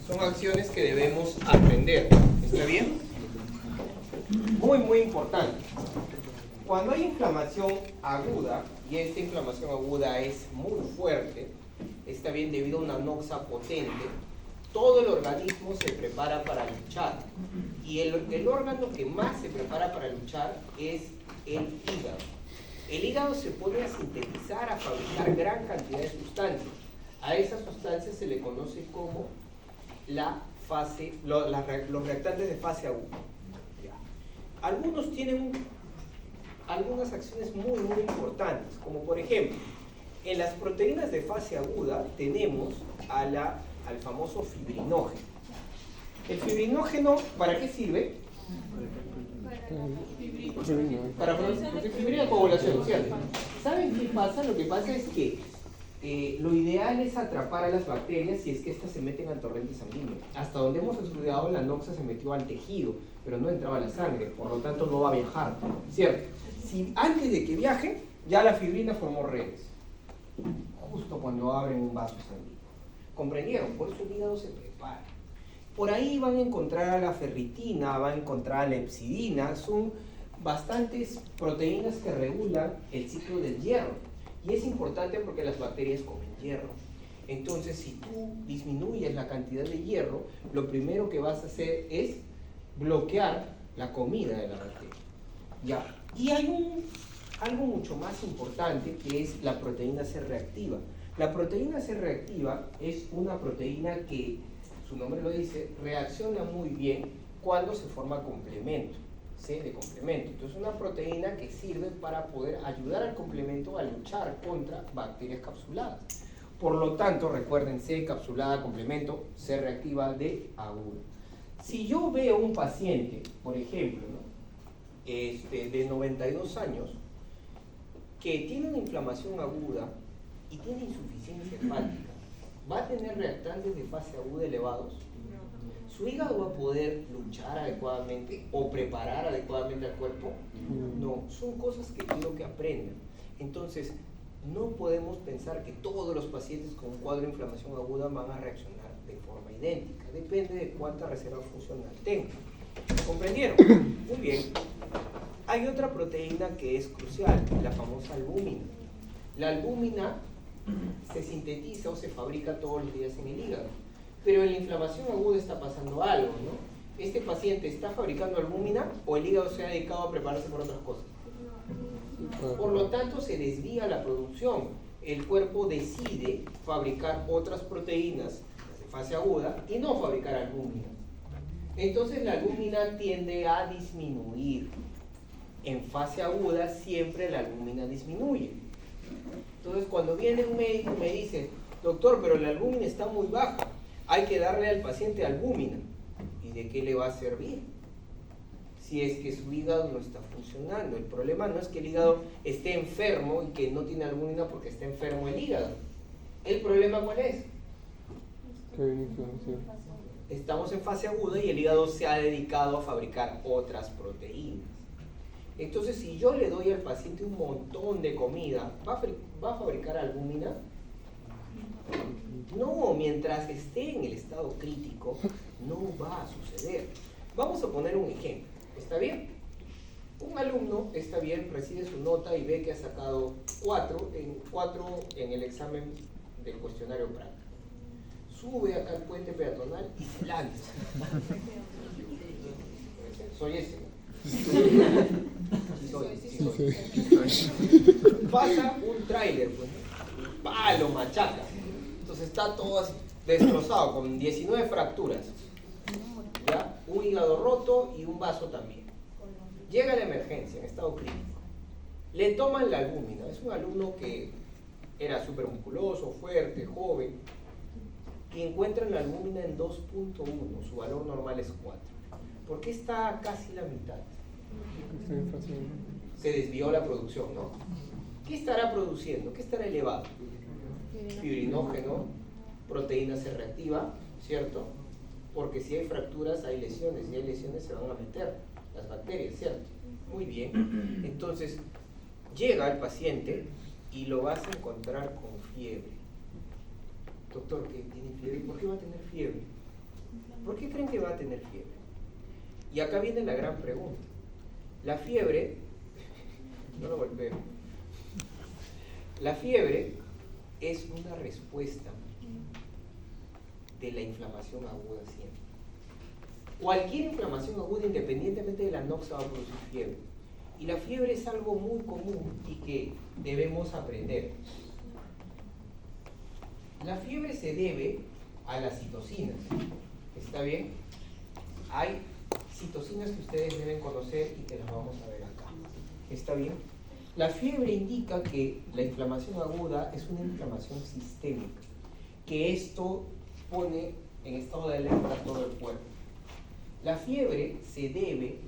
Son acciones que debemos aprender. ¿Está bien? Muy importante. Cuando hay inflamación aguda, y esta inflamación aguda es muy fuerte, está bien, debido a una noxa potente, todo el organismo se prepara para luchar. Y el órgano que más se prepara para luchar es el hígado. El hígado se pone a sintetizar, a fabricar gran cantidad de sustancias. A esas sustancias se le conoce como los reactantes de fase aguda. Algunos tienen algunas acciones muy importantes, como por ejemplo, en las proteínas de fase aguda tenemos al famoso fibrinógeno. El fibrinógeno, ¿para qué sirve? Para fibrin la coagulación, ¿cierto? ¿Saben qué pasa? Lo que pasa es que lo ideal es atrapar a las bacterias si es que éstas se meten al torrente sanguíneo. Hasta donde hemos estudiado, la noxa se metió al tejido, pero no entraba a la sangre, por lo tanto no va a viajar, ¿cierto? Si antes de que viaje, ya la fibrina formó redes, justo cuando abren un vaso sanguíneo. ¿Comprendieron? Por eso el hígado se prepara. Por ahí van a encontrar a la ferritina, van a encontrar a la hepsidina, son bastantes proteínas que regulan el ciclo del hierro. Y es importante porque las bacterias comen hierro. Entonces, si tú disminuyes la cantidad de hierro, lo primero que vas a hacer es bloquear la comida de la bacteria. Ya. Y hay algo mucho más importante, que es la proteína C reactiva. La proteína C reactiva es una proteína que, su nombre lo dice, reacciona muy bien cuando se forma complemento, C de complemento. Entonces, una proteína que sirve para poder ayudar al complemento a luchar contra bacterias capsuladas. Por lo tanto, recuerden, C capsulada, complemento, C reactiva de aguda. Si yo veo un paciente, por ejemplo, ¿no? De 92 años, que tiene una inflamación aguda y tiene insuficiencia hepática, ¿va a tener reactantes de fase aguda elevados? ¿Su hígado va a poder luchar adecuadamente o preparar adecuadamente al cuerpo? No, son cosas que quiero que aprendan. Entonces, no podemos pensar que todos los pacientes con un cuadro de inflamación aguda van a reaccionar de forma idéntica. Depende de cuánta reserva funcional tenga. ¿Comprendieron? Muy bien. Hay otra proteína que es crucial, la famosa albúmina. La albúmina se sintetiza o se fabrica todos los días en el hígado. Pero en la inflamación aguda está pasando algo, ¿no? ¿Este paciente está fabricando albúmina o el hígado se ha dedicado a prepararse por otras cosas? Por lo tanto, se desvía la producción. El cuerpo decide fabricar otras proteínas de fase aguda y no fabricar albúmina. Entonces, la albúmina tiende a disminuir. En fase aguda siempre la albúmina disminuye. Entonces, cuando viene un médico y me dice, doctor, pero la albúmina está muy baja, hay que darle al paciente albúmina. ¿Y de qué le va a servir? Si es que su hígado no está funcionando. El problema no es que el hígado esté enfermo y que no tiene albúmina porque está enfermo el hígado. ¿El problema cuál es? Estamos en fase aguda y el hígado se ha dedicado a fabricar otras proteínas. Entonces, si yo le doy al paciente un montón de comida, ¿va a fabricar albúmina? No, mientras esté en el estado crítico, no va a suceder. Vamos a poner un ejemplo, ¿está bien? Un alumno, está bien, recibe su nota y ve que ha sacado 4 en el examen del cuestionario práctico. Sube acá al puente peatonal y se lanza. Soy ese, ¿no? Sí. Pasa un tráiler, pues, lo machaca. Entonces está todo así, destrozado, con 19 fracturas, ¿ya? Un hígado roto y un vaso también. Llega a la emergencia en estado crítico. Le toman la albúmina. Es un alumno que era súper musculoso, fuerte, joven. Y encuentran la albúmina en 2.1. Su valor normal es 4. ¿Por qué está casi la mitad? Se desvió la producción, ¿no? ¿Qué estará produciendo? ¿Qué estará elevado? Fibrinógeno, proteína C reactiva, ¿cierto? Porque si hay fracturas hay lesiones, si hay lesiones se van a meter las bacterias, ¿cierto? Muy bien. Entonces, llega el paciente y lo vas a encontrar con fiebre. Doctor, ¿que tiene fiebre? ¿Por qué va a tener fiebre? ¿Por qué creen que va a tener fiebre? Y acá viene la gran pregunta. La fiebre, no lo golpeo, la fiebre es una respuesta de la inflamación aguda siempre. Cualquier inflamación aguda, independientemente de la noxa, va a producir fiebre. Y la fiebre es algo muy común y que debemos aprender. La fiebre se debe a las citocinas. ¿Está bien? Hay citocinas que ustedes deben conocer y que las vamos a ver acá. ¿Está bien? La fiebre indica que la inflamación aguda es una inflamación sistémica, que esto pone en estado de alerta todo el cuerpo. La fiebre se debe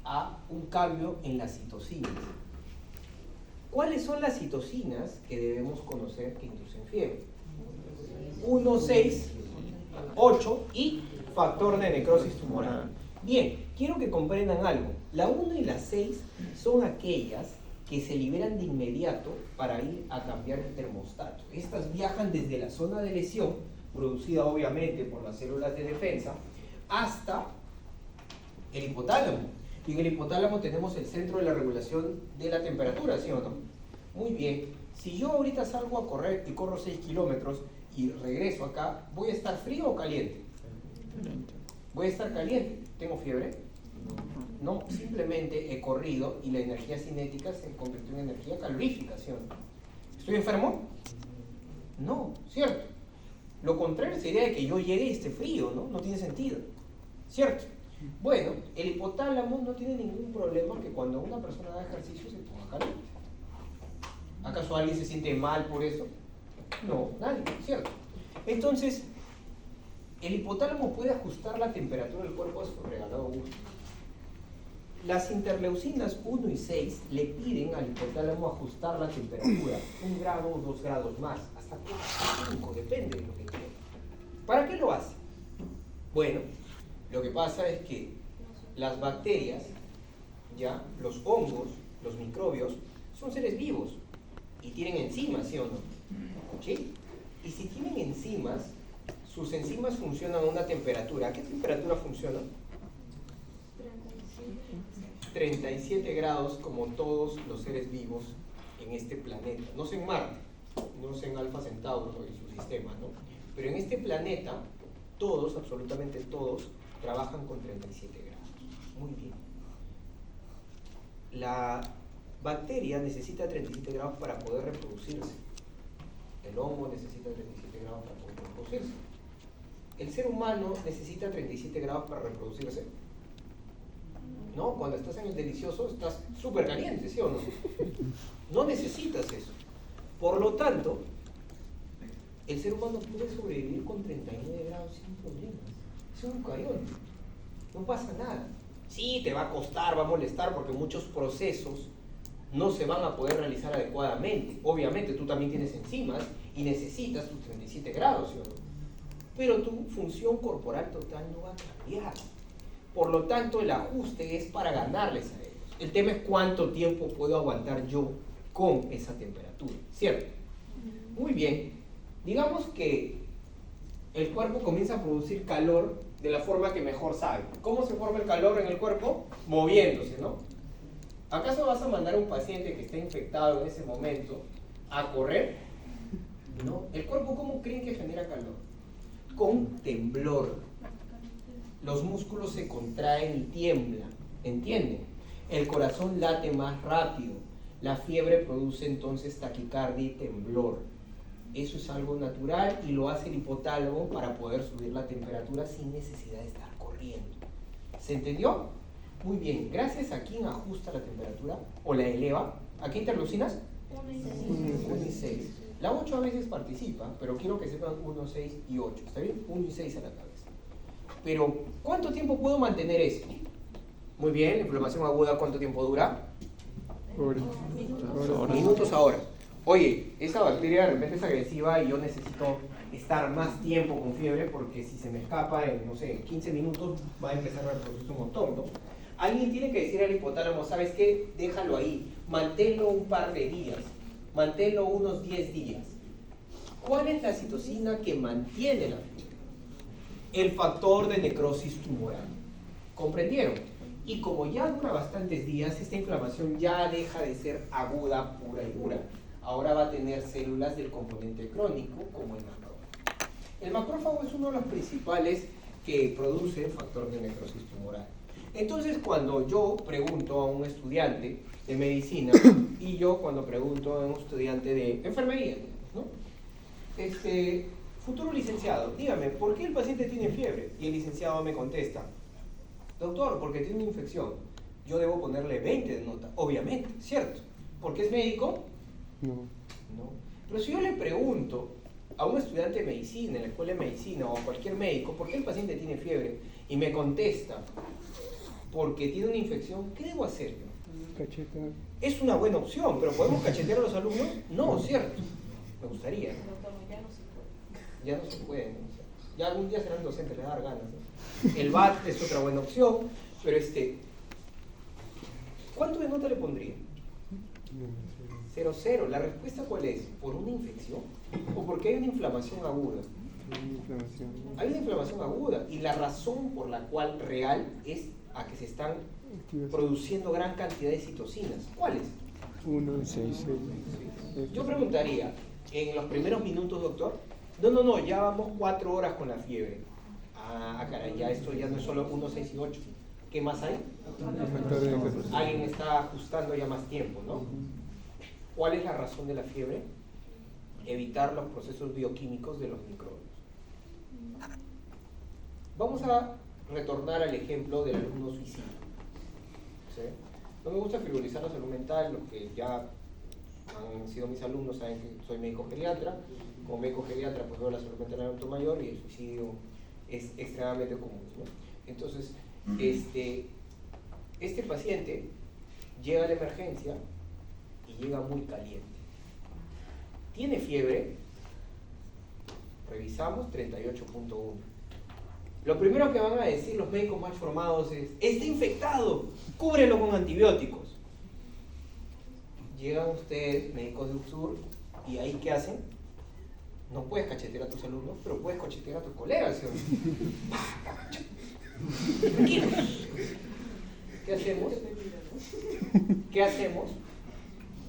a un cambio en las citocinas. ¿Cuáles son las citocinas que debemos conocer que inducen fiebre? 1, 6, 8 y factor de necrosis tumoral. Bien, quiero que comprendan algo. La 1 y la 6 son aquellas que se liberan de inmediato para ir a cambiar el termostato. Estas viajan desde la zona de lesión, producida obviamente por las células de defensa, hasta el hipotálamo. Y en el hipotálamo tenemos el centro de la regulación de la temperatura, ¿sí o no? Muy bien. Si yo ahorita salgo a correr y corro 6 kilómetros y regreso acá, ¿voy a estar frío o caliente? Voy a estar caliente. ¿Tengo fiebre? No, simplemente he corrido y la energía cinética se convirtió en energía calorífica, ¿sí o no? ¿Estoy enfermo? No, ¿cierto? Lo contrario sería de que yo llegue y esté frío, ¿no? No tiene sentido, ¿cierto? Bueno, el hipotálamo no tiene ningún problema que cuando una persona haga ejercicio se ponga caliente. ¿Acaso alguien se siente mal por eso? No, nadie, ¿cierto? Entonces, el hipotálamo puede ajustar la temperatura del cuerpo a su regalado gusto. Las interleucinas 1 y 6 le piden al hipotálamo ajustar la temperatura 1 grado o 2 grados más, hasta 5, depende de lo que quiera. ¿Para qué lo hace? Bueno, lo que pasa es que las bacterias, ya, los hongos, los microbios, son seres vivos y tienen enzimas, ¿sí o no? ¿Sí? Y si tienen enzimas, sus enzimas funcionan a una temperatura. ¿A qué temperatura funcionan? 37 grados, como todos los seres vivos en este planeta. No sé en Marte, no sé en Alfa Centauro y su sistema, ¿no? Pero en este planeta, todos, absolutamente todos, trabajan con 37 grados. Muy bien. La bacteria necesita 37 grados para poder reproducirse. El hongo necesita 37 grados para poder reproducirse. El ser humano necesita 37 grados para reproducirse. ¿No? Cuando estás en el delicioso estás súper caliente, ¿sí o no? No necesitas eso. Por lo tanto, el ser humano puede sobrevivir con 39 grados sin problemas. Es un cayón. No pasa nada. Sí, te va a costar, va a molestar porque muchos procesos no se van a poder realizar adecuadamente. Obviamente tú también tienes enzimas y necesitas tus 37 grados, ¿sí o no? Pero tu función corporal total no va a cambiar. Por lo tanto, el ajuste es para ganarles a ellos. El tema es cuánto tiempo puedo aguantar yo con esa temperatura, ¿cierto? Muy bien. Digamos que el cuerpo comienza a producir calor de la forma que mejor sabe. ¿Cómo se forma el calor en el cuerpo? Moviéndose, ¿no? ¿Acaso vas a mandar a un paciente que está infectado en ese momento a correr? No. ¿El cuerpo cómo creen que genera calor? Con temblor. Los músculos se contraen y tiemblan, ¿entienden? El corazón late más rápido. La fiebre produce entonces taquicardia y temblor. Eso es algo natural y lo hace el hipotálamo para poder subir la temperatura sin necesidad de estar corriendo. ¿Se entendió? Muy bien. Gracias a quién ajusta la temperatura o la eleva. ¿A qué interleucinas? 1 y 6. La 8 a veces participa, pero quiero que sepan 1, 6 y 8. ¿Está bien? 1 y 6 a la cabeza. Pero, ¿cuánto tiempo puedo mantener esto? Muy bien, la inflamación aguda, ¿cuánto tiempo dura? Minutos a hora. Oye, esa bacteria de repente es agresiva y yo necesito estar más tiempo con fiebre porque si se me escapa en, no sé, 15 minutos va a empezar a reproducirse un montón, ¿no? Alguien tiene que decir al hipotálamo, ¿sabes qué? Déjalo ahí, manténlo un par de días, manténlo unos 10 días. ¿Cuál es la citocina que mantiene la fiebre? el factor de necrosis tumoral. ¿Comprendieron? Y como ya dura bastantes días, esta inflamación ya deja de ser aguda, pura y dura. Ahora va a tener células del componente crónico, como el macrófago. El macrófago es uno de los principales que produce el factor de necrosis tumoral. Entonces, cuando yo pregunto a un estudiante de medicina y yo cuando pregunto a un estudiante de enfermería, ¿no? Futuro licenciado, dígame, ¿por qué el paciente tiene fiebre? Y el licenciado me contesta, doctor, porque tiene una infección. Yo debo ponerle 20 de nota, obviamente, ¿cierto? ¿Porque es médico? No. No. Pero si yo le pregunto a un estudiante de medicina, en la escuela de medicina o a cualquier médico, ¿por qué el paciente tiene fiebre? Y me contesta, porque tiene una infección, ¿qué debo hacer yo? Cachetar. Es una buena opción, pero ¿podemos cachetear a los alumnos? No, ¿cierto? Me gustaría. Ya no se puede. ¿No? Ya algún día serán docentes, les va a dar ganas. ¿No? El BAT es otra buena opción, pero ¿cuánto de nota le pondría? 0,0. ¿La respuesta cuál es? ¿Por una infección? ¿O porque hay una inflamación aguda? Hay una inflamación aguda y la razón por la cual real es a que se están produciendo gran cantidad de citocinas. ¿Cuáles? 1, 6, 6. Yo preguntaría, en los primeros minutos, doctor, no, ya vamos 4 horas con la fiebre. Ah, caray, ya esto ya no es solo 1, 6 y 8. ¿Qué más hay? Alguien está ajustando ya más tiempo, ¿no? ¿Cuál es la razón de la fiebre? Evitar los procesos bioquímicos de los microbios. Vamos a retornar al ejemplo del alumno suicida. ¿Sí? No me gusta frivolizar la salud mental, los que ya han sido mis alumnos saben que soy médico geriatra. Como médico geriatra pues veo la salud mental en adulto mayor y el suicidio es extremadamente común, ¿no? Entonces, este paciente llega a la emergencia y llega muy caliente. Tiene fiebre, revisamos 38.1. Lo primero que van a decir los médicos mal formados es, está infectado, cúbrelo con antibióticos. Llegan ustedes, médicos de UPSUR, y ahí ¿qué hacen? No puedes cachetear a tus alumnos, pero puedes cachetear a tus colegas, ¿sí? Tranquilos. ¿Qué hacemos? ¿Qué hacemos?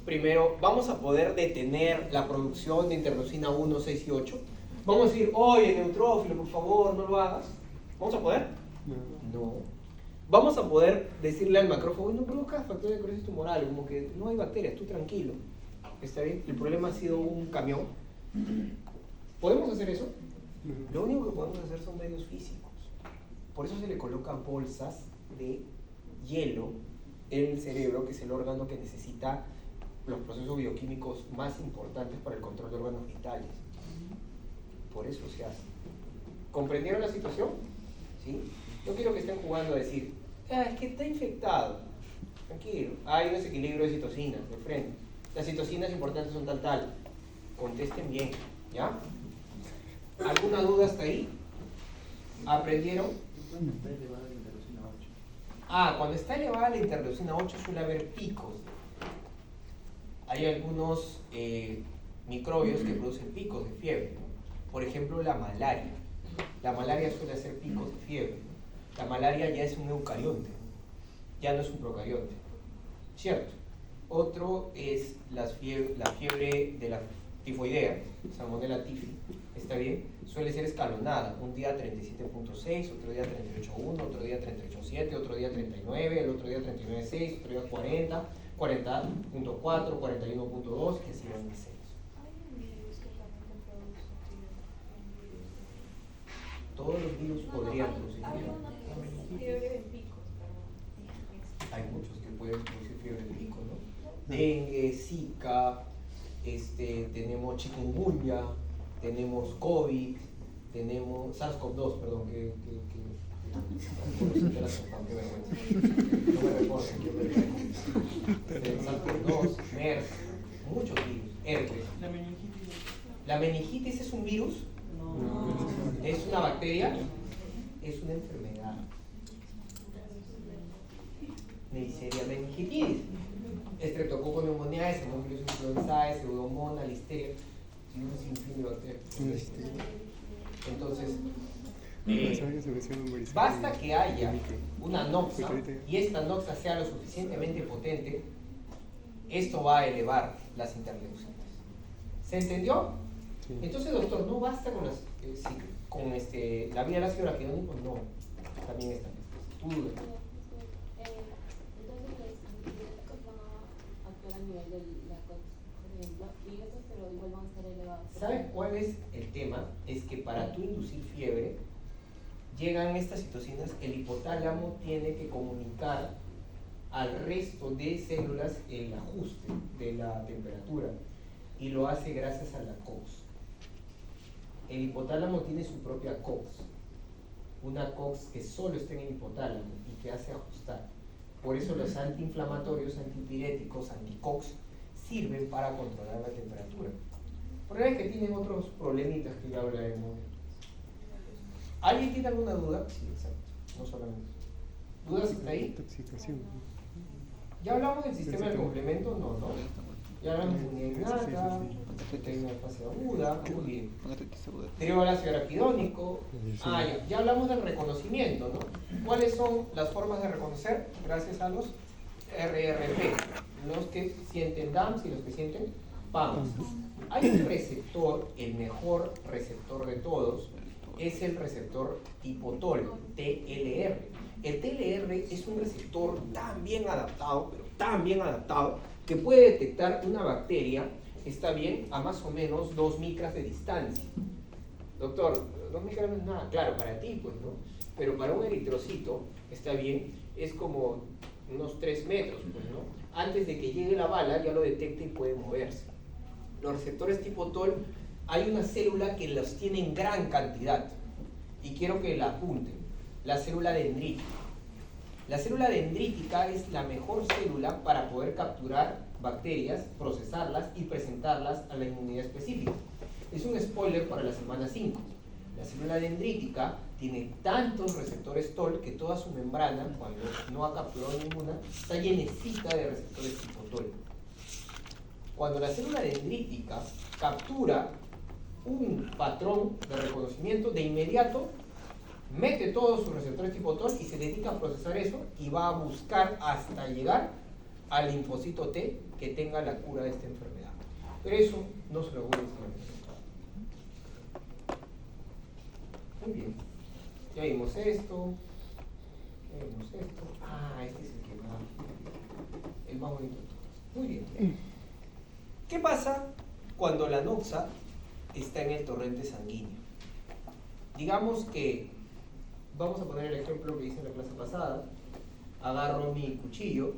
Primero, vamos a poder detener la producción de interleucina 1, 6 y 8. Vamos a decir, oye, neutrófilo, por favor, no lo hagas. ¿Vamos a poder? No. Vamos a poder decirle al macrófago, no provocas factor de necrosis tumoral, como que no hay bacterias, tú tranquilo. ¿Está bien? El problema ha sido un camión. ¿Podemos hacer eso? Lo único que podemos hacer son medios físicos. Por eso se le colocan bolsas de hielo en el cerebro, que es el órgano que necesita los procesos bioquímicos más importantes para el control de órganos vitales. Por eso se hace. ¿Comprendieron la situación? ¿Sí? No quiero que estén jugando a decir, es que está infectado. Tranquilo, hay un desequilibrio de citocinas de frente. Las citocinas importantes son tal. Contesten bien, ¿ya? ¿Alguna duda hasta ahí? ¿Aprendieron? Cuando está elevada la interleucina 8 suele haber picos. Hay algunos microbios que producen picos de fiebre. Por ejemplo, la malaria. La malaria suele hacer picos de fiebre. La malaria ya es un eucarionte, ya no es un procarionte. ¿Cierto? Otro es la fiebre de la tifoidea, Salmonella tifi. ¿Está bien? Suele ser escalonada. Un día 37.6, otro día 38.1, otro día 38.7, otro día 39, el otro día 39.6, otro día 40, 40.4, 41.2, que así van descenso. Todos los virus podrían producir fiebre. Hay muchos que pueden producir fiebre de pico, ¿no? Dengue, Zika, tenemos chikungunya, tenemos COVID, tenemos SARS-CoV-2, perdón, que no me reporten, yo me SARS-CoV-2, MERS, muchos virus, herpes. ¿La meningitis es un virus? No. ¿Es una bacteria? Es una enfermedad. Neisseria meningitis, Streptococcus pneumoniae, Haemophilus influenzae, Pseudomonas, Listeria y un sinfín de bacterias. Entonces, Basta que haya una noxa y esta noxa sea lo suficientemente potente, esto va a elevar las interleucinas. ¿Se entendió? Sí. Entonces, doctor, no basta con, la vía del ácido araquidónico, no. También están estas. Tú dudas. Entonces los antibióticos van a actuar a nivel de la COX, por ejemplo, y esos pero igual van a estar elevados. ¿Sabes cuál es el tema? Es que para tú inducir fiebre, llegan estas citocinas, el hipotálamo tiene que comunicar al resto de células el ajuste de la temperatura y lo hace gracias a la COX. El hipotálamo tiene su propia COX, una COX que solo está en el hipotálamo y que hace ajustar. Por eso los antiinflamatorios, antipiréticos, anticox sirven para controlar la temperatura. Por es que tienen otros problemitas que ya hablaremos. ¿Alguien tiene alguna duda? Sí, exacto. No solamente. ¿Dudas está ahí? Intoxicación. ¿Ya hablamos del sistema de complemento? No, ¿no? Ya hablamos de unidad innata, de fase aguda, muy bien. Derivado del ácido araquidónico. Ya hablamos del reconocimiento, ¿no? ¿Cuáles son las formas de reconocer? Gracias a los RRP, los que sienten DAMS y los que sienten PAMS. Hay un receptor, el mejor receptor de todos, es el receptor tipo TOL, TLR. El TLR es un receptor tan bien adaptado, pero tan bien adaptado, que puede detectar una bacteria, está bien, a más o menos 2 micras de distancia. Doctor, 2 micras no es nada, claro, para ti, pues, ¿no? Pero para un eritrocito, está bien, es como unos 3 metros, pues, ¿no? Antes de que llegue la bala, ya lo detecta y puede moverse. Los receptores tipo TOL, hay una célula que los tiene en gran cantidad, y quiero que la apunten, la célula dendrítica. La célula dendrítica es la mejor célula para poder capturar bacterias, procesarlas y presentarlas a la inmunidad específica. Es un spoiler para la semana 5. La célula dendrítica tiene tantos receptores TOL que toda su membrana, cuando no ha capturado ninguna, está llenecita de receptores tipo TOL. Cuando la célula dendrítica captura un patrón de reconocimiento, de inmediato mete todos sus receptores tipo TOL y se dedica a procesar eso y va a buscar hasta llegar al linfocito T que tenga la cura de esta enfermedad. Pero eso no se lo voy a enseñar. Muy bien. Ya vimos esto. Ya vimos esto. Este es el más bonito de todos. Muy bien. ¿Qué pasa cuando la noxa está en el torrente sanguíneo? Digamos que, vamos a poner el ejemplo que hice en la clase pasada, agarro mi cuchillo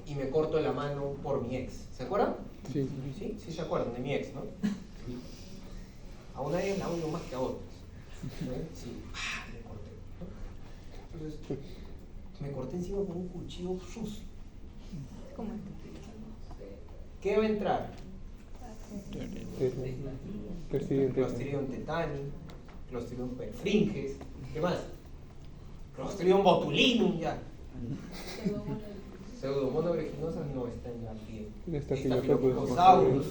y me corto la mano por mi ex. ¿Se acuerdan? Sí. ¿Sí? Sí se acuerdan de mi ex, ¿no? Sí. A una de ellas la odio más que a otras. ¿No? Sí. Me corté, ¿no? Entonces, me corté encima con un cuchillo sucio. ¿Cómo? ¿Qué va a entrar? Clostridium tetani, Clostridium perfringens, ¿qué más? Clostridium botulinum, ya. Pseudomonas aeruginosa no está en la piel. Staphylococcus aureus,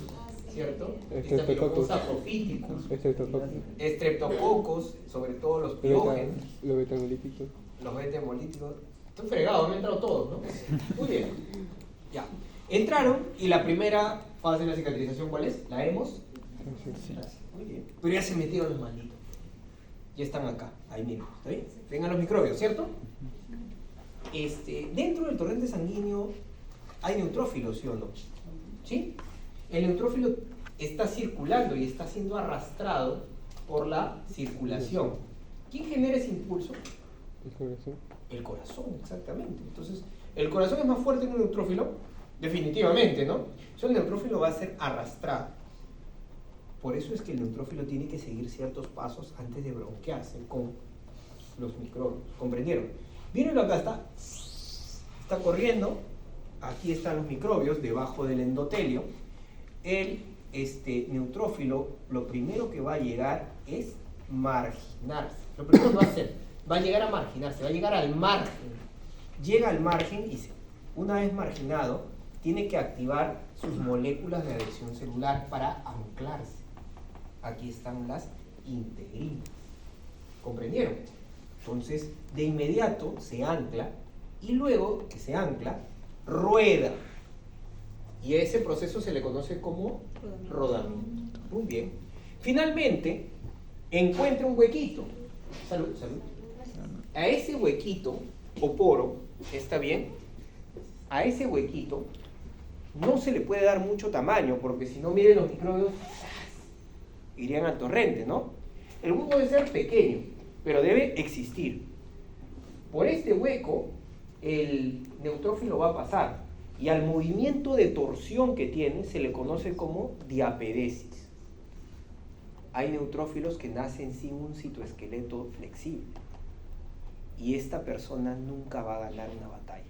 ¿cierto? Staphylococcus saprophyticus, Streptococcus, sobre todo los piógenes, los beta-hemolíticos. los beta-hemolíticos. Estoy fregado, me han entrado todos, ¿no? Muy bien. Ya. Entraron y la primera fase de la cicatrización, ¿cuál es? ¿La hemos? Sí. Muy bien. Pero ya se metieron los malditos. Ya están acá, ahí mismo. ¿Está bien? Vengan los microbios, ¿cierto? Dentro del torrente sanguíneo hay neutrófilos, ¿sí o no? ¿Sí? El neutrófilo está circulando y está siendo arrastrado por la circulación. ¿Quién genera ese impulso? El corazón. El corazón, exactamente. Entonces, ¿el corazón es más fuerte que un neutrófilo? Definitivamente, ¿no? Entonces el neutrófilo va a ser arrastrado. Por eso es que el neutrófilo tiene que seguir ciertos pasos antes de bronquearse con los microbios. ¿Comprendieron? Mírenlo acá, está corriendo. Aquí están los microbios debajo del endotelio. El neutrófilo, lo primero que va a llegar es marginarse. Lo primero que va a hacer, va a llegar a marginarse, va a llegar al margen. Llega al margen y una vez marginado, tiene que activar sus moléculas de adhesión celular para anclarse. Aquí están las integrinas. ¿Comprendieron? Entonces, de inmediato se ancla y luego que se ancla, rueda. Y ese proceso se le conoce como rodamiento. Muy bien. Finalmente, encuentra un huequito. Salud, salud. A ese huequito, o poro, ¿está bien? A ese huequito no se le puede dar mucho tamaño, porque si no, miren los microbios, irían al torrente, ¿no? El hueco debe ser pequeño, pero debe existir. Por este hueco, el neutrófilo va a pasar, y al movimiento de torsión que tiene se le conoce como diapedesis. Hay neutrófilos que nacen sin un citoesqueleto flexible, y esta persona nunca va a ganar una batalla,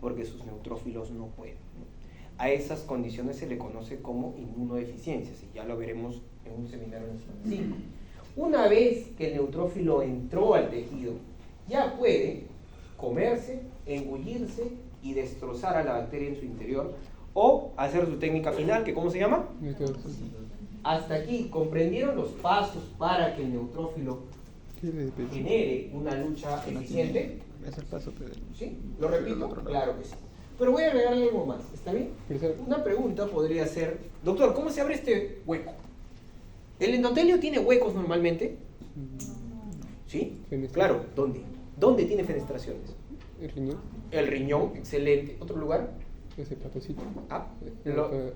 porque sus neutrófilos no pueden. A esas condiciones se le conoce como inmunodeficiencias, y ya lo veremos en un seminario en la semana 5. Una vez que el neutrófilo entró al tejido, ya puede comerse, engullirse y destrozar a la bacteria en su interior, o hacer su técnica final, que ¿cómo se llama? Hasta aquí, ¿comprendieron los pasos para que el neutrófilo genere una lucha eficiente? Es el paso, Pedro. ¿Sí? ¿Lo repito? Claro que sí. Pero voy a agregarle algo más, ¿está bien? Una pregunta podría ser, doctor, ¿cómo se abre este hueco? ¿El endotelio tiene huecos normalmente? ¿Sí? Claro, ¿dónde? ¿Dónde tiene fenestraciones? El riñón. El riñón, excelente. ¿Otro lugar? Es hepatocito.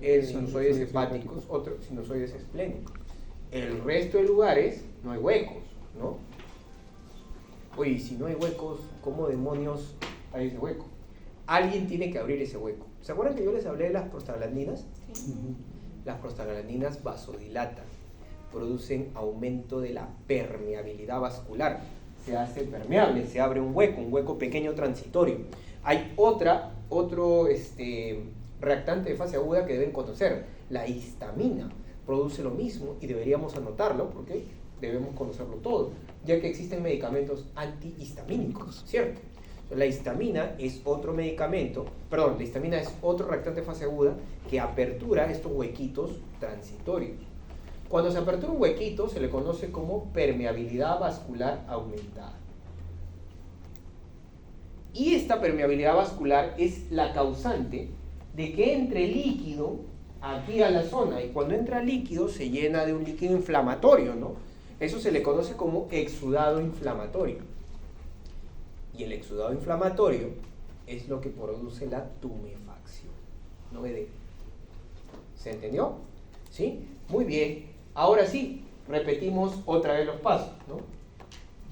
El sinusoides hepáticos, otro sinusoides esplénicos. El resto de lugares no hay huecos, ¿no? Oye, si no hay huecos, ¿cómo demonios hay ese hueco? Alguien tiene que abrir ese hueco. ¿Se acuerdan que yo les hablé de las prostaglandinas? Sí. Las prostaglandinas vasodilatan, producen aumento de la permeabilidad vascular. Se hace permeable, se abre un hueco pequeño transitorio. Hay otro reactante de fase aguda que deben conocer, la histamina. Produce lo mismo y deberíamos anotarlo porque debemos conocerlo todo, ya que existen medicamentos antihistamínicos, ¿cierto? La histamina es otro medicamento, la histamina es otro reactante de fase aguda que apertura estos huequitos transitorios. Cuando se apertura un huequito se le conoce como permeabilidad vascular aumentada. Y esta permeabilidad vascular es la causante de que entre líquido aquí a la zona, y cuando entra líquido se llena de un líquido inflamatorio, ¿no? Eso se le conoce como exudado inflamatorio. Y el exudado inflamatorio es lo que produce la tumefacción. No edema. ¿Se entendió? ¿Sí? Muy bien. Ahora sí, repetimos otra vez los pasos, ¿no?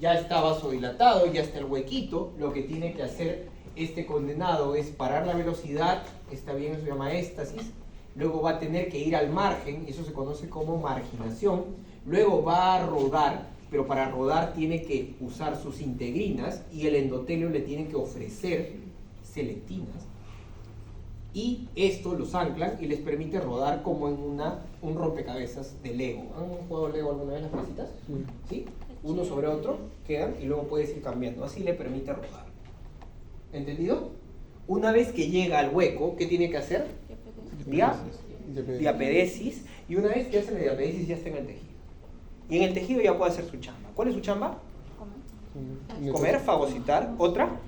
Ya está vasodilatado, ya está el huequito. Lo que tiene que hacer este condenado es parar la velocidad. Está bien, eso se llama éstasis. Luego va a tener que ir al margen, y eso se conoce como marginación. Luego va a rodar, pero para rodar tiene que usar sus integrinas y el endotelio le tiene que ofrecer selectinas. Y esto los anclan y les permite rodar como en un rompecabezas de Lego. ¿Han jugado Lego alguna vez las casitas? ¿Sí? Uno sobre otro quedan y luego puedes ir cambiando. Así le permite rodar. ¿Entendido? Una vez que llega al hueco, ¿qué tiene que hacer? Diapedesis. Y una vez que hace la diapedesis ya está en el tejido. Y en el tejido ya puede hacer su chamba. ¿Cuál es su chamba? Comer, fagocitar. ¿Otra?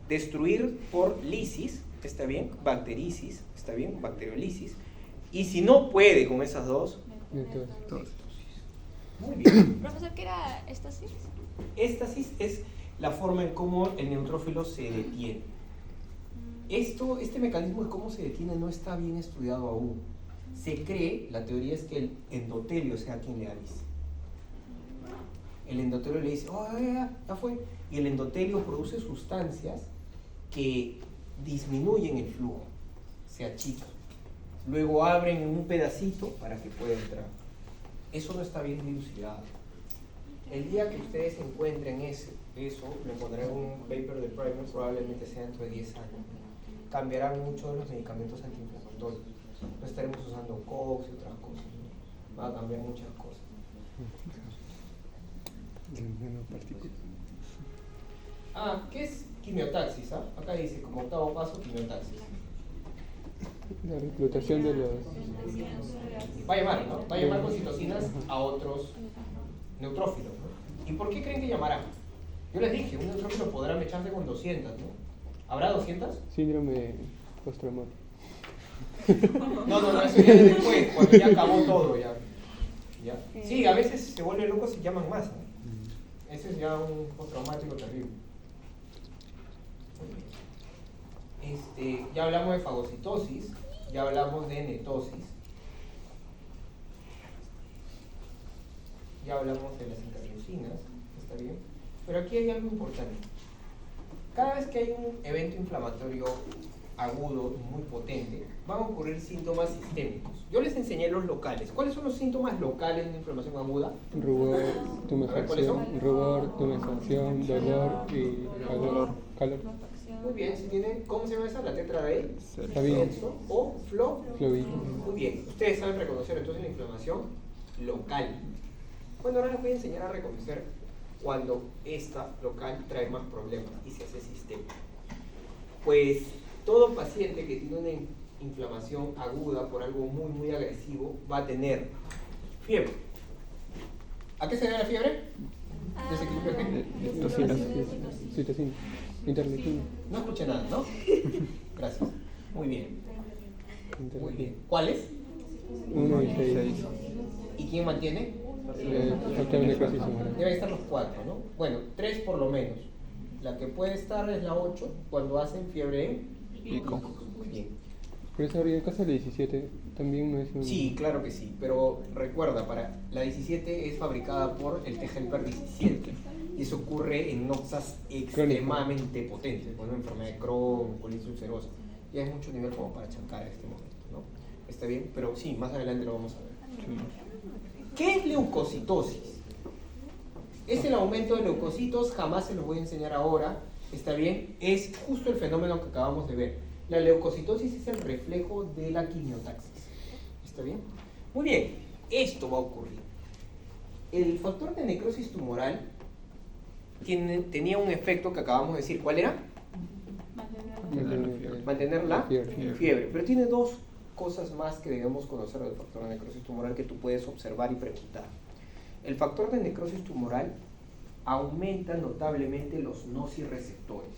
Destruir por lisis, ¿está bien? Bactericis, ¿está bien? Bacteriolisis. Y si no puede con esas dos, muy bien. Profesor, ¿qué era éstasis? Éstasis es la forma en cómo el neutrófilo se detiene. Este mecanismo de cómo se detiene no está bien estudiado aún. Se cree, la teoría es que el endotelio sea quien le avise. El endotelio le dice, oh, ya fue. Y el endotelio produce sustancias que disminuyen el flujo, se achican. Luego abren un pedacito para que pueda entrar. Eso no está bien dilucidado. El día que ustedes encuentren eso, lo encontrarán en un paper de primer, probablemente sea dentro de 10 años. Cambiarán mucho de los medicamentos antiinflamatorios. No estaremos usando COX y otras cosas, ¿no? Va a cambiar muchas cosas. ¿Qué es quimiotaxis? Acá dice como octavo paso quimiotaxis. La reclutación de los... Va a llamar, ¿no? Va a llamar con citocinas a otros neutrófilos, ¿no? ¿Y por qué creen que llamará? Yo les dije, un neutrófilo podrá mecharse con 200, ¿no? ¿Habrá 200? Síndrome postraumático. No, eso ya es después, cuando ya acabó todo, ya. ¿Ya? Sí, a veces se vuelven locos y llaman más, ¿no? Ese es ya un postraumático terrible. Ya hablamos de fagocitosis, ya hablamos de netosis, ya hablamos de las interleucinas, ¿está bien? Pero aquí hay algo importante. Cada vez que hay un evento inflamatorio agudo muy potente, van a ocurrir síntomas sistémicos. Yo les enseñé los locales. ¿Cuáles son los síntomas locales de una inflamación aguda? Rubor, ¿Cuáles son? tumefacción, dolor y calor. Muy bien, si tienen, ¿cómo se llama esa? La tetra de Sabino. o Fluido. Muy bien, ustedes saben reconocer entonces la inflamación local. Bueno, ahora les voy a enseñar a reconocer cuando esta local trae más problemas y se hace sistémica. Pues todo paciente que tiene una inflamación aguda por algo muy agresivo va a tener fiebre. ¿A qué se debe la fiebre? ¿Desequilibrio qué? Toxinas. Citocina. Interleucina. No escuché nada, ¿no? Gracias. Muy bien. Muy bien. ¿Cuáles? 1 y 6. ¿Y quién mantiene? Factor de necrosis tumoral. Deben estar los 4, ¿no? Bueno, 3 por lo menos. La que puede estar es la 8 cuando hacen fiebre en Pico. Bien. Por eso habría caso de 17 también no es un... Sí, claro que sí, pero recuerda, la 17 es fabricada por el T-Helper 17 y eso ocurre en noxas extremadamente potentes, con una enfermedad de Crohn, colitis ulcerosa. Ya es mucho nivel como para chancar en este momento, ¿no? Está bien, pero sí, más adelante lo vamos a ver. ¿Qué es leucocitosis? Es el aumento de leucocitos, jamás se los voy a enseñar ahora, ¿está bien? Es justo el fenómeno que acabamos de ver. La leucocitosis es el reflejo de la quimiotaxis, ¿está bien? Muy bien, esto va a ocurrir. El factor de necrosis tumoral tenía un efecto que acabamos de decir, ¿cuál era? Mantener la fiebre. Pero tiene dos cosas más que debemos conocer del factor de necrosis tumoral que tú puedes observar y preguntar. El factor de necrosis tumoral aumenta notablemente los nociceptores.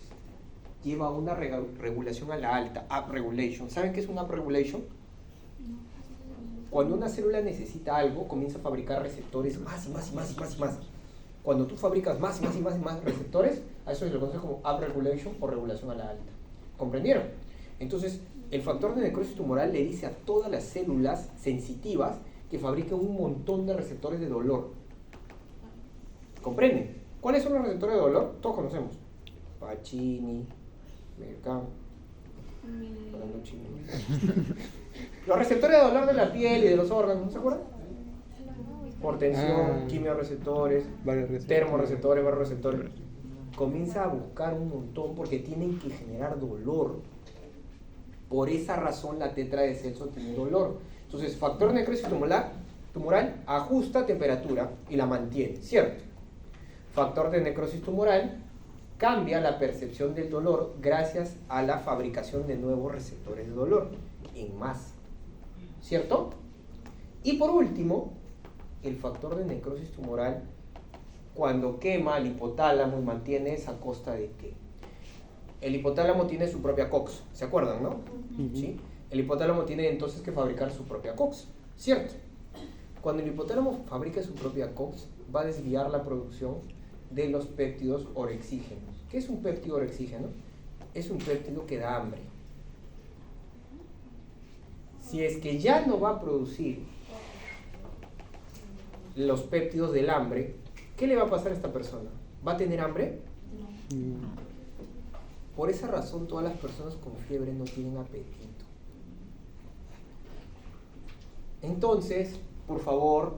Lleva a una regulación a la alta, upregulation. ¿Saben qué es un upregulation? Cuando una célula necesita algo, comienza a fabricar receptores más y más. Cuando tú fabricas más receptores, a eso se le conoce como upregulation o regulación a la alta. ¿Comprendieron? Entonces, el factor de necrosis tumoral le dice a todas las células sensitivas que fabriquen un montón de receptores de dolor. ¿Comprenden? ¿Cuáles son los receptores de dolor? Todos conocemos. Pacini, Mercado, los receptores de dolor de la piel y de los órganos, ¿no se acuerdan? Por tensión, quimioreceptores, termorreceptores, barroreceptores. Comienza a buscar un montón porque tienen que generar dolor. Por esa razón la tetra de Celso tiene dolor. Entonces, factor de necrosis tumoral ajusta temperatura y la mantiene, ¿cierto? Factor de necrosis tumoral cambia la percepción del dolor gracias a la fabricación de nuevos receptores de dolor en masa, ¿cierto? Y por último, el factor de necrosis tumoral, cuando quema el hipotálamo y mantiene esa costa de qué. El hipotálamo tiene su propia COX, ¿se acuerdan, no? ¿Sí? El hipotálamo tiene entonces que fabricar su propia COX, ¿cierto? Cuando el hipotálamo fabrica su propia COX, va a desviar la producción de los péptidos orexígenos. ¿Qué es un péptido orexígeno? Es un péptido que da hambre. Si es que ya no va a producir los péptidos del hambre, ¿qué le va a pasar a esta persona? ¿Va a tener hambre? Por esa razón todas las personas con fiebre no tienen apetito. Entonces, por favor,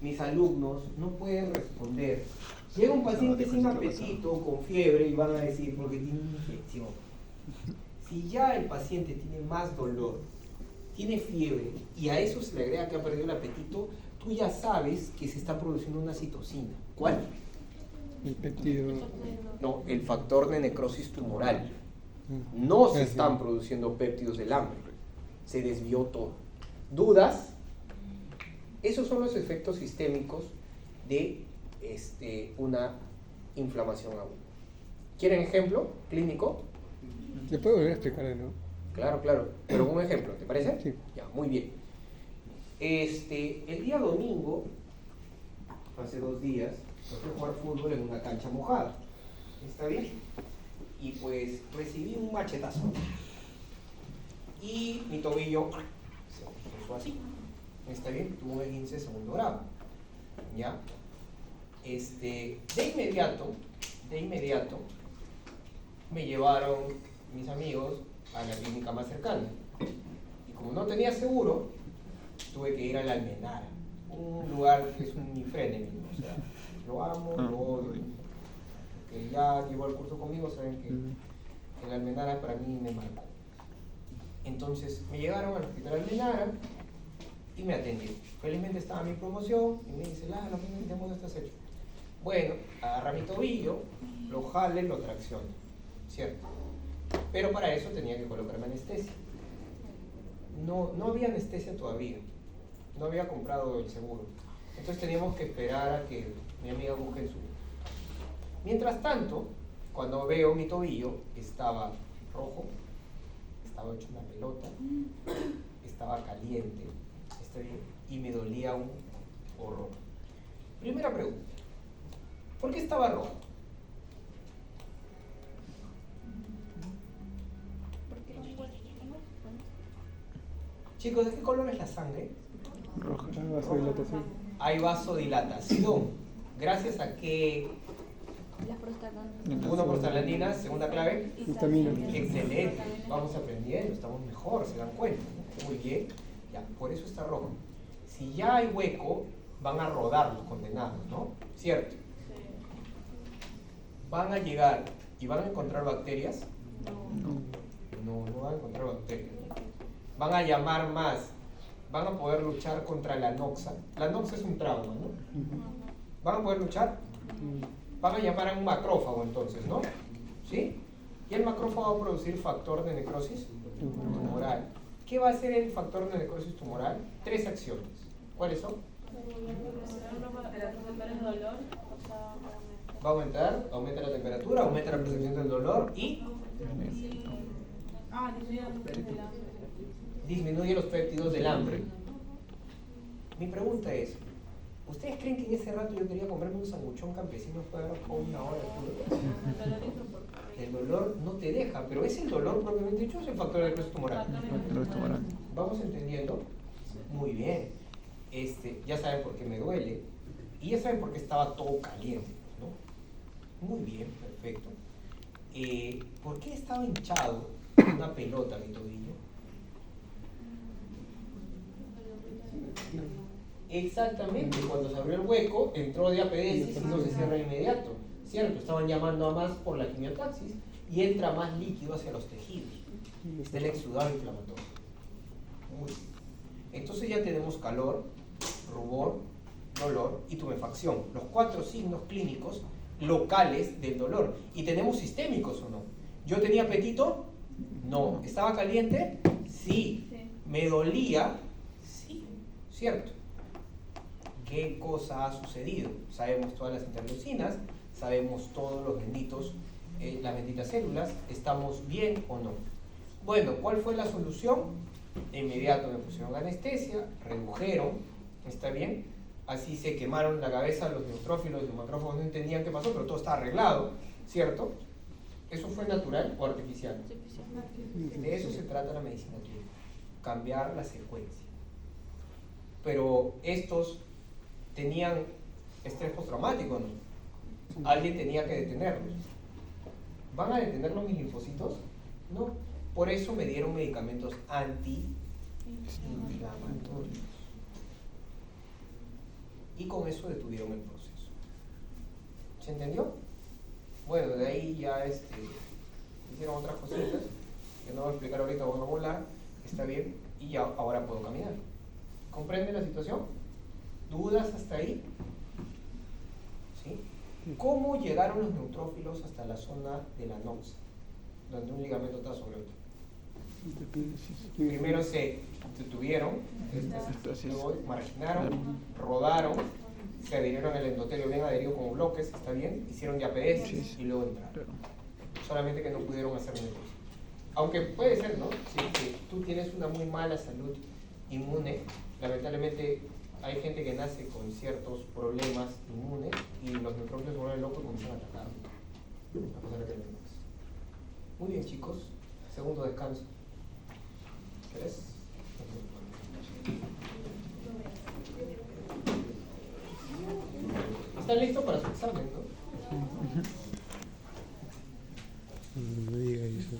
mis alumnos no pueden responder. Llega un paciente sin apetito, con fiebre, y van a decir, porque tiene una infección. Si ya el paciente tiene más dolor, tiene fiebre, y a eso se le agrega que ha perdido el apetito, tú ya sabes que se está produciendo una citocina. ¿Cuál? El péptido. No, el factor de necrosis tumoral. No se están produciendo péptidos del hambre. Se desvió todo. ¿Dudas? Esos son los efectos sistémicos de una inflamación aguda. ¿Quieren ejemplo clínico? ¿Le puedo volver a explicar de nuevo? Claro, claro, pero un ejemplo, ¿te parece? Sí. Ya, muy bien. El día domingo, hace 2 días, me fui a jugar fútbol en una cancha mojada. ¿Está bien? Y pues recibí un machetazo. Y mi tobillo se puso así. ¿Está bien? Tuve 15 segundo grado. ¿Ya? De inmediato, me llevaron mis amigos a la clínica más cercana. Y como no tenía seguro, tuve que ir a la Almenara, un lugar que es un infréneme, o sea, lo amo, lo odio. Que ya llevó el curso conmigo, saben que la Almenara para mí me marcó. Entonces me llegaron al hospital Almenara y me atendieron. Felizmente estaba mi promoción y me dice, lo que necesitamos estás hecho. Bueno, agarra mi tobillo, lo jale, lo tracciona, ¿cierto? Pero para eso tenía que colocarme anestesia. No había anestesia todavía, no había comprado el seguro. Entonces teníamos que esperar a que mi amiga busque el seguro. Mientras tanto, cuando veo mi tobillo, estaba rojo, estaba hecho una pelota, estaba caliente, ¿está bien? Y me dolía un horror. Primera pregunta, ¿por qué estaba rojo? Chicos, ¿de qué color es la sangre? Roja. Vasodilatación. Hay vasodilatación. Gracias a que Las prostaglandinas. una prostaglandina, segunda clave. Vitamina. Excelente, vamos aprendiendo, estamos mejor, se dan cuenta, ¿no? Muy bien, ya, por eso está rojo. Si ya hay hueco, van a rodar los condenados, ¿no? ¿Cierto? ¿Van a llegar y van a encontrar bacterias? No van a encontrar bacterias. Van a llamar más, van a poder luchar contra la noxa. La noxa es un trauma, ¿no? ¿Van a poder luchar? Van a llamar a un macrófago entonces, ¿no? ¿Sí? Y el macrófago va a producir factor de necrosis tumoral. ¿Qué va a hacer el factor de necrosis tumoral? 3 acciones. ¿Cuáles son? Va a aumentar, aumenta la temperatura, aumenta la percepción del dolor y disminuye los péptidos del hambre. Mi pregunta es, ¿ustedes creen que en ese rato yo quería comerme un sanguchón campesino para con 1 hora? El dolor no te deja, pero es el dolor propiamente dicho, es el factor de necrosis tumoral. ¿Vamos entendiendo? Muy bien. Ya saben por qué me duele y ya saben por qué estaba todo caliente, ¿no? Muy bien, perfecto. ¿Por qué estaba hinchado una pelota mi tobillo? Exactamente, cuando se abrió el hueco, entró diapedesis y no se cierra de inmediato, ¿cierto? Estaban llamando a más por la quimiotaxis y entra más líquido hacia los tejidos. Está el exudado inflamatorio. Muy bien. Entonces ya tenemos calor, rubor, dolor y tumefacción. Los 4 signos clínicos locales del dolor. ¿Y tenemos sistémicos o no? ¿Yo tenía apetito? No. ¿Estaba caliente? Sí. ¿Me dolía? Sí. ¿Cierto? ¿Qué cosa ha sucedido? Sabemos todas las interleucinas, sabemos todos los benditos, las benditas células, ¿estamos bien o no? Bueno, ¿cuál fue la solución? De inmediato me pusieron anestesia, redujeron, ¿está bien? Así se quemaron la cabeza los neutrófilos y los macrófagos, no entendían qué pasó, pero todo está arreglado, ¿cierto? ¿Eso fue natural o artificial? De eso se trata la medicina clínica, cambiar la secuencia. Pero estos tenían estrés postraumático, ¿no? Alguien tenía que detenerlos. ¿Van a detenerlos mis linfocitos? No. Por eso me dieron medicamentos antiinflamatorios. Y con eso detuvieron el proceso. ¿Se entendió? Bueno, de ahí ya hicieron otras cositas, que no voy a explicar ahorita, voy a volar, está bien, y ya ahora puedo caminar. ¿Comprende la situación? ¿Dudas hasta ahí? ¿Sí? ¿Cómo llegaron los neutrófilos hasta la zona de la noxa, donde un ligamento está sobre otro? Primero se detuvieron, luego marginaron, rodaron, se adhirieron al endotelio bien adherido como bloques, está bien, hicieron ya APS y luego entraron. Solamente que no pudieron hacer necrosis. Aunque puede ser, ¿no? Si tú tienes una muy mala salud inmune, lamentablemente hay gente que nace con ciertos problemas inmunes y los microbios se vuelven locos y comienzan a atacar. A pesar de que no es. Muy bien, chicos. Segundo descanso. ¿Querés? ¿Están listos para su examen, no? No me diga eso.